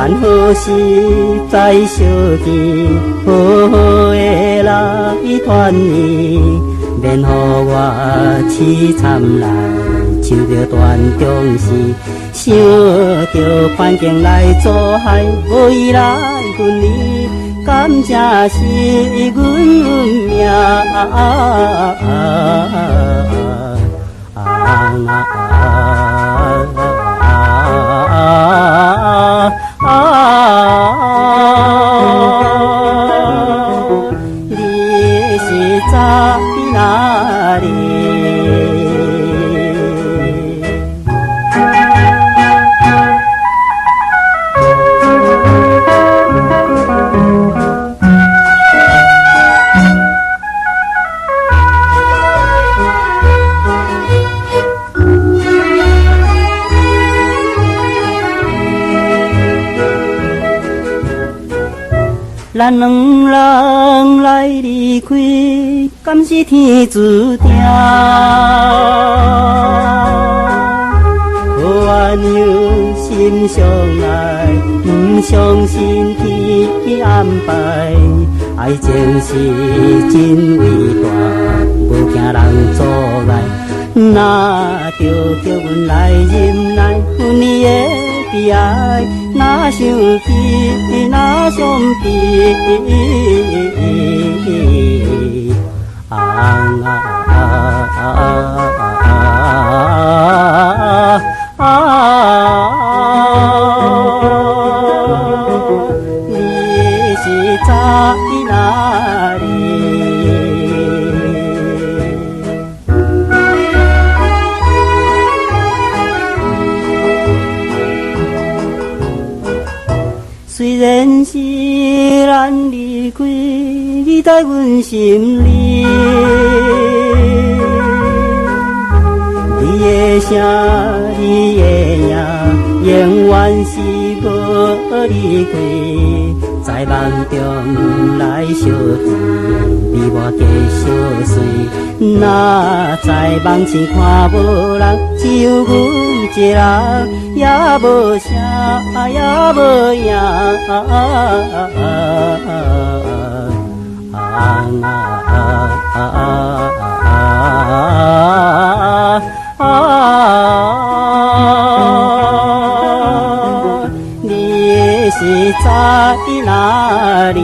等何时再相见，好好的来团圆，免予我凄惨来唱着断肠诗，想着环境来做害，无伊来分离，甘正是阮命。你是在哪里？咱两人来离开，敢是天注定？无缘由心相爱，不相信天安排。爱情是真伟大，无惊人阻碍。哪着叫阮来忍耐，分离的悲哀，哪想起哪相比？你是在哪里？虽然是咱离开，你在阮心里，你的声，你的影，永远是无离开。在梦中来相见，你我继续睡。哪知梦醒看无人，只有阮一人，也无声，也无影。你是在哪里？